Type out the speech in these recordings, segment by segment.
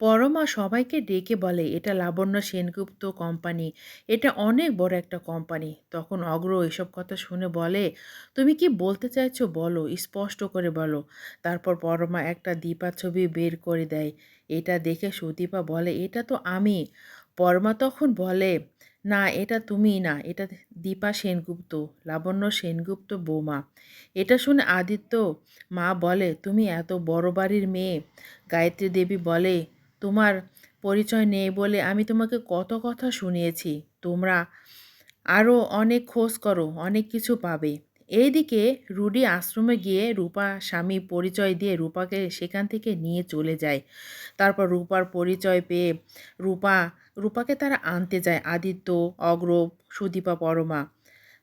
পরমা সবাইকে ডেকে বলে, "এটা লাবণ্য সেনগুপ্ত কোম্পানি। এটা অনেক বড় একটা কোম্পানি।" তখন অগ্র এসব কথা শুনে বলে, "তুমি কি বলতে চাইছো বলো, স্পষ্ট করে বলো।" তারপর পরমা একটা দীপা ছবি বের করে দেয়। এটা দেখে সুদীপা বলে, "এটা তো আমি।" পরমা তখন বলে, "না, এটা তুমি না, এটা দীপা সেনগুপ্ত, লাবণ্য সেনগুপ্ত বৌমা।" এটা শুনে আদিত্য মা বলে, "তুমি এত বড় বাড়ির মেয়ে।" গায়ত্রী দেবী বলে, "তোমার পরিচয় নেই বলে আমি তোমাকে কত কথা শুনিয়েছি। তোমরা আরও অনেক খোঁজ করো, অনেক কিছু পাবে।" এইদিকে রুডি আশ্রমে গিয়ে রূপা স্বামী পরিচয় দিয়ে রূপাকে সেখান থেকে নিয়ে চলে যায়। তারপর রূপার পরিচয় পেয়ে রূপা রূপাকে তারা আনতে যায় আদিত্য, অগ্রব, সুদীপা, পরমা।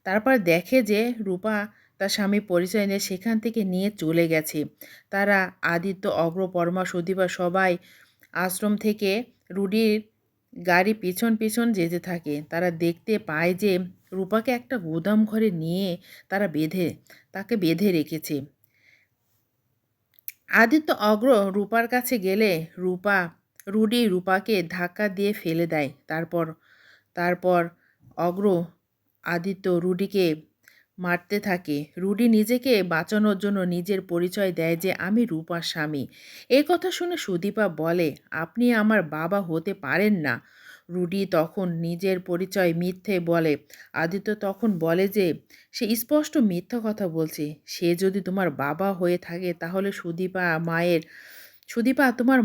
তারপর দেখে যে রূপা তার স্বামী পরিচয় নিয়ে সেখান থেকে নিয়ে চলে গেছে। তারা আদিত্য, অগ্র, পরমা, সুদীপা সবাই আশ্রম থেকে রুডির গাড়ি পিছন পিছন যেতে থাকে। তারা দেখতে পায় যে রূপাকে একটা গুদাম ঘরে নিয়ে তারা তাকে বেঁধে রেখেছে। আদিত্য অগ্র রূপার কাছে গেলে রুডি রূপাকে ধাক্কা দিয়ে ফেলে দেয়। তারপর তারপর অগ্র আদিত্য রুডিকে মারতে থাকে। রুডি নিজেকে বাঁচানোর জন্য নিজের পরিচয় দেয় যে আমি রূপার স্বামী। এই কথা শুনে সুদীপা বলে, "আপনি আমার বাবা হতে পারেন না।" রুডি তখন নিজের পরিচয় মিথ্যে বলে। আদিত্য তখন বলে যে সে স্পষ্ট মিথ্যা কথা বলছে। সে যদি তোমার বাবা হয়ে থাকে তাহলে সুদীপা তোমার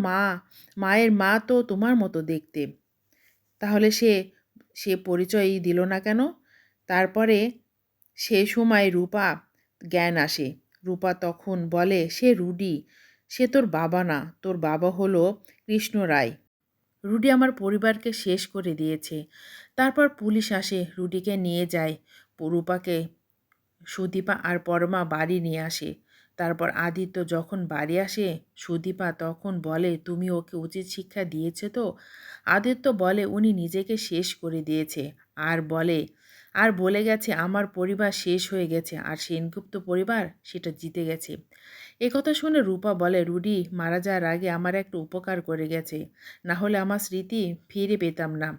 মায়ের মা তো তোমার মতো দেখতে। তাহলে সে সে পরিচয়ই দিল না কেন? তারপরে সেই সময় রূপা জ্ঞান আসে। রূপা তখন বলে, "সে রুডি, সে তোর বাবা না, তোর বাবা হলো কৃষ্ণ রায়। রুডি আমার পরিবারকে শেষ করে দিয়েছে।" তারপর পুলিশ আসে, রুডিকে নিয়ে যায়। রূপাকে সুদীপা আর পরমা বাড়ি নিয়ে আসে। তারপর আদিত্য যখন বাড়ি আসে, সুদীপা তখন বলে, "তুমি ওকে উচিত শিক্ষা দিয়েছে তো?" আদিত্য বলে, "উনি নিজেকে শেষ করে দিয়েছে। আর বলে আর বলে গেছে আমার পরিবার শেষ হয়ে গেছে আর সেনগুপ্ত পরিবার সেটা জিতে গেছে।" একথা শুনে রূপা বলে, "রুডি মারা যাওয়ার আগে আমার একটা উপকার করে গেছে, না হলে আমার স্মৃতি ফিরে পেতাম না।"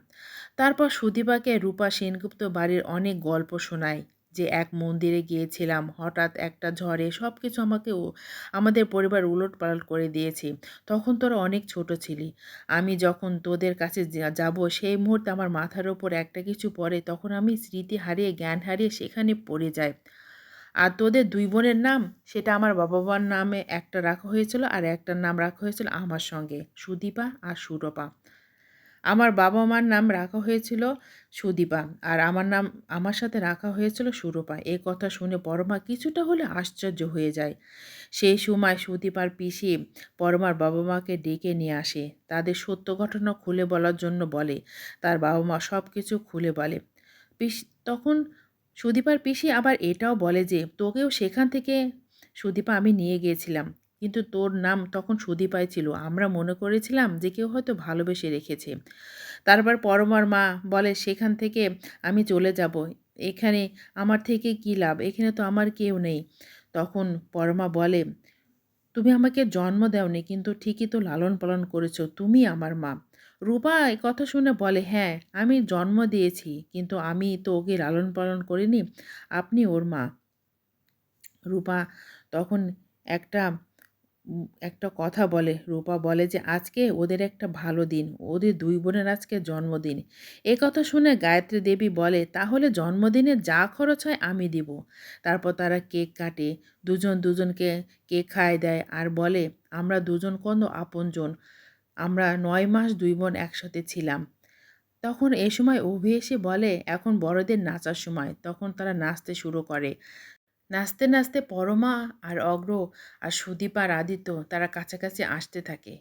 তারপর সুদীপাকে রূপা সেনগুপ্ত বাড়ির অনেক গল্প শোনায়, যে এক মন্দিরে গিয়েছিলাম, হঠাৎ একটা ঝড়ে সব কিছু আমাদের পরিবার উলটপালট করে দিয়েছে। তখন তোরা অনেক ছোট ছিলি। আমি যখন তোদের কাছে যাব সেই মুহূর্তে আমার মাথার ওপর একটা কিছু পড়ে, তখন আমি স্মৃতি হারিয়ে জ্ঞান হারিয়ে সেখানে পড়ে যাই। আর তোদের দুই বোনের নাম, সেটা আমার বাবা মার নামে একটা রাখা হয়েছিল আর একটার নাম রাখা হয়েছিল আমার সঙ্গে, সুদীপা আর সুরপা। আমার বাবা-মার নাম রাখা হয়েছিল সুদীপা, আর আমার সাথে রাখা হয়েছিল সুরপা। এ কথা শুনে পরমা কিছুটা হলেও আশ্চর্য হয়ে যায়। সেই সময় সুদীপার পিসি পরমার বাবা-মাকে ডেকে নিয়ে আসে। তাদের সত্য ঘটনা খুলে বলার জন্য বলে। তার বাবা-মা সব কিছু খুলে বলে। তখন সুদীপার পিসি আবার এটাও বলে যে, "তোকেও সেখান থেকে সুদীপা আমি নিয়ে গিয়েছিলাম। কিন্তু তোর নাম তখন সুদীপাই ছিল। আমরা মনে করেছিলাম যে কেউ হয়তো ভালোবেসে রেখেছে।" তারপর পরমার মা বলে, "সেখান থেকে আমি চলে যাব। এখানে আমার থেকে কী লাভ? এখানে তো আমার কেউ নেই।" তখন পরমা বলে, "তুমি আমাকে জন্ম দেওনি, কিন্তু ঠিকই তো লালন পালন করেছো। তুমি আমার মা।" রূপা এই কথা শুনে বলে, "হ্যাঁ, আমি জন্ম দিয়েছি, কিন্তু আমি তো ওকে লালন পালন করিনি। আপনি ওর মা।" রূপা তখন একটা একটা কথা বলে। রূপা বলে যে আজকে ওদের একটা ভালো দিন, ওদের দুই বোনের আজকে জন্মদিন। এ কথা শুনে গায়ত্রী দেবী বলে, "তাহলে জন্মদিনে যা খরচ হয় আমি দিব।" তারপর তারা কেক কাটে, দুজন দুজনকে কেক খাইয়ে দেয় আর বলে, "আমরা দুজন কত আপনজন, আমরা ৯ মাস দুই বোন একসাথে ছিলাম।" তখন এ সময় অভি এসে বলে, "এখন বড়দের নাচার সময়।" তখন তারা নাচতে শুরু করে। নাচতে নাচতে পরমা আর অগ্র আর সুদীপ আর আদিত্য তারা কাছাকাছি আসতে থাকে।